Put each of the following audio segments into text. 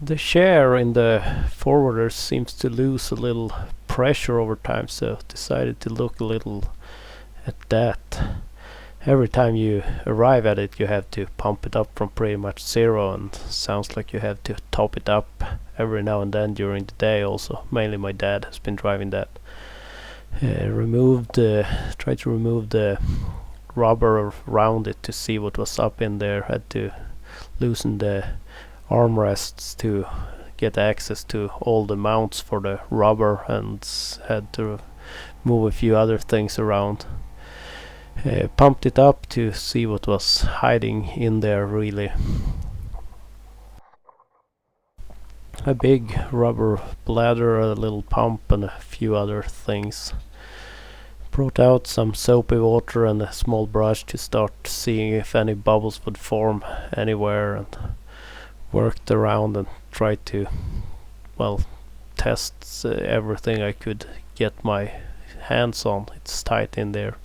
The share in the forwarder seems to lose a little pressure over time, so decided to look a little at that. Every time you arrive at it, you have to pump it up from pretty much zero, and sounds like you have to top it up every now and then during the day also. Mainly my dad has been driving that. Tried to remove the rubber around it to see what was up in there. Had to loosen the armrests to get access to all the mounts for the rubber, and had to move a few other things around. Pumped it up to see what was hiding in there really. A big rubber bladder, a little pump, and a few other things. Brought out some soapy water and a small brush to start seeing if any bubbles would form anywhere, and worked around and tried to, well, test everything I could get my hands on. It's tight in there.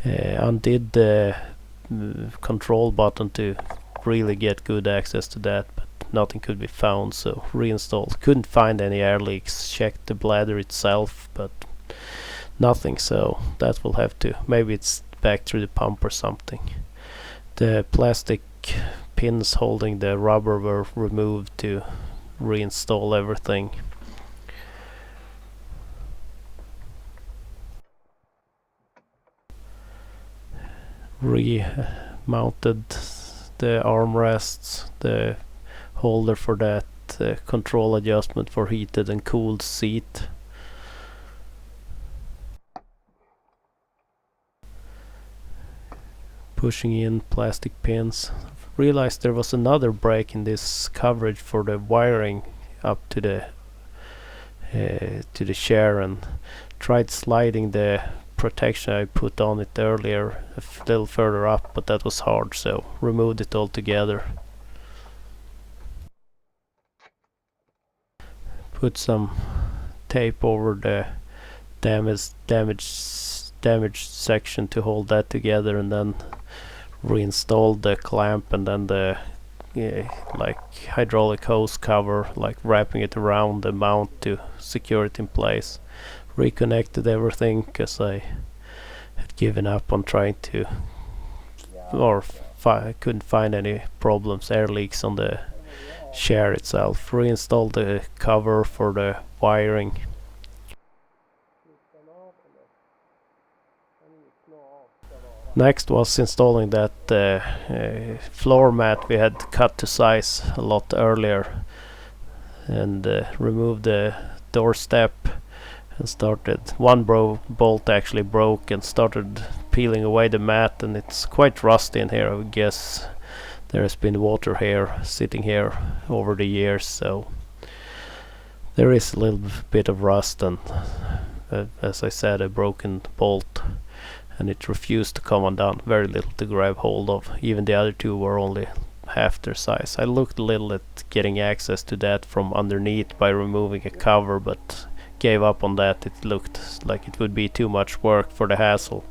Undid the control button to really get good access to that, but nothing could be found, so reinstalled. Couldn't find any air leaks. Checked the bladder itself, but nothing, so that will have to, maybe it's back through the pump or something. The plastic pins holding the rubber were removed to reinstall everything. Remounted the armrests, the holder for that, control adjustment for heated and cooled seat. Pushing in plastic pins. Realized there was another break in this coverage for the wiring up to the share, and tried sliding the protection I put on it earlier a little further up, but that was hard, so removed it altogether. Put some tape over the damaged section to hold that together, and then reinstalled the clamp, and then the like hydraulic hose cover, like wrapping it around the mount to secure it in place. Reconnected everything because I had given up on trying to, or couldn't find any problems, air leaks on the share itself. Reinstalled the cover for the wiring. Next was installing that floor mat we had cut to size a lot earlier, and removed the door step, and started, one bolt actually broke, and started peeling away the mat, and it's quite rusty in here. I would guess there has been water here, sitting here over the years, so there is a little bit of rust, and as I said, a broken bolt, and it refused to come undone. Very little to grab hold of. Even the other two were only half their size. I looked a little at getting access to that from underneath by removing a cover, but gave up on that. It looked like it would be too much work for the hassle.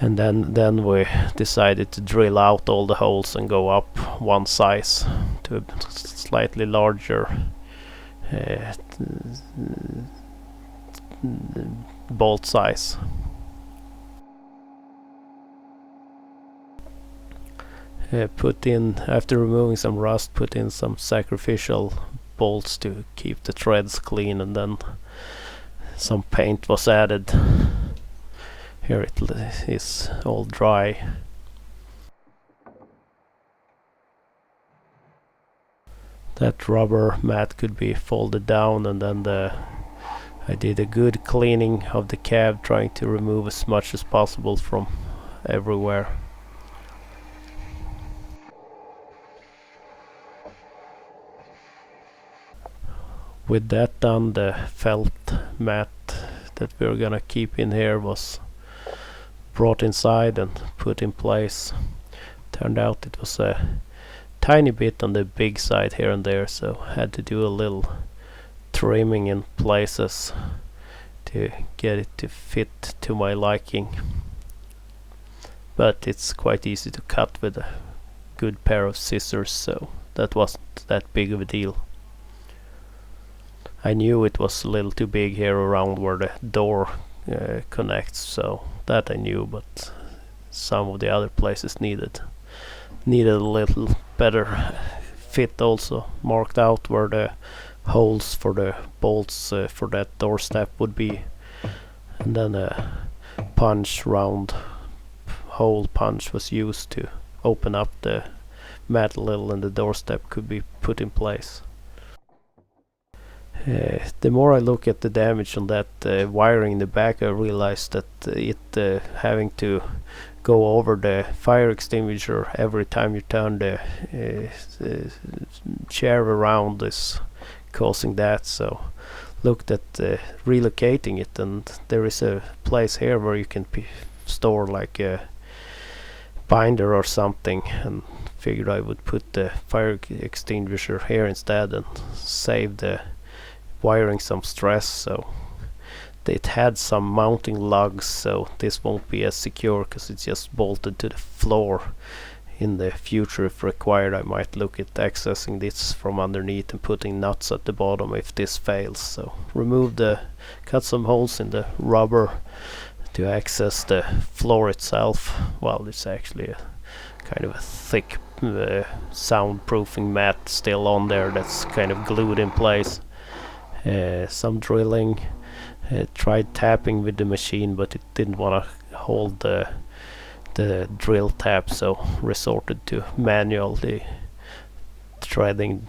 And then we decided to drill out all the holes and go up one size to a slightly larger bolt size. Put in, after removing some rust, put in some sacrificial bolts to keep the threads clean, and then some paint was added. Here it is all dry. That rubber mat could be folded down, and then I did a good cleaning of the cab, trying to remove as much as possible from everywhere. With that done, the felt mat that we were gonna keep in here was brought inside and put in place. Turned out it was a tiny bit on the big side here and there, so had to do a little trimming in places to get it to fit to my liking, but it's quite easy to cut with a good pair of scissors, so that wasn't that big of a deal. I knew it was a little too big here around where the door connects, so that I knew, but some of the other places needed a little better fit also. Marked out where the holes for the bolts for that door step would be, and then a round hole punch was used to open up the metal little, and the doorstep could be put in place. The more I look at the damage on that wiring in the back, I realized that it having to go over the fire extinguisher every time you turn the chair around is causing that. So looked at relocating it, and there is a place here where you can store like a binder or something, and figured I would put the fire extinguisher here instead and save the wiring some stress. So it had some mounting lugs, so this won't be as secure because it's just bolted to the floor. In the future, if required, I might look at accessing this from underneath and putting nuts at the bottom if this fails. So cut some holes in the rubber to access the floor itself. Well, it's actually a kind of a thick soundproofing mat still on there that's kind of glued in place. Some drilling, tried tapping with the machine, but it didn't want to hold the drill tap, so resorted to manually threading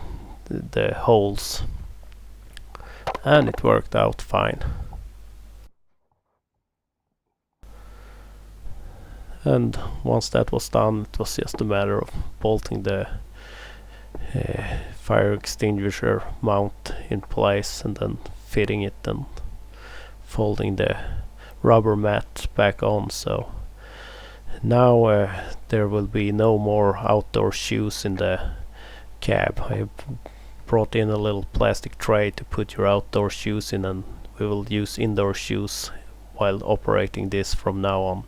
the holes, and it worked out fine. And once that was done, it was just a matter of bolting the fire extinguisher mount in place and then fitting it and folding the rubber mat back on. So now there will be no more outdoor shoes in the cab. I brought in a little plastic tray to put your outdoor shoes in, and we will use indoor shoes while operating this from now on.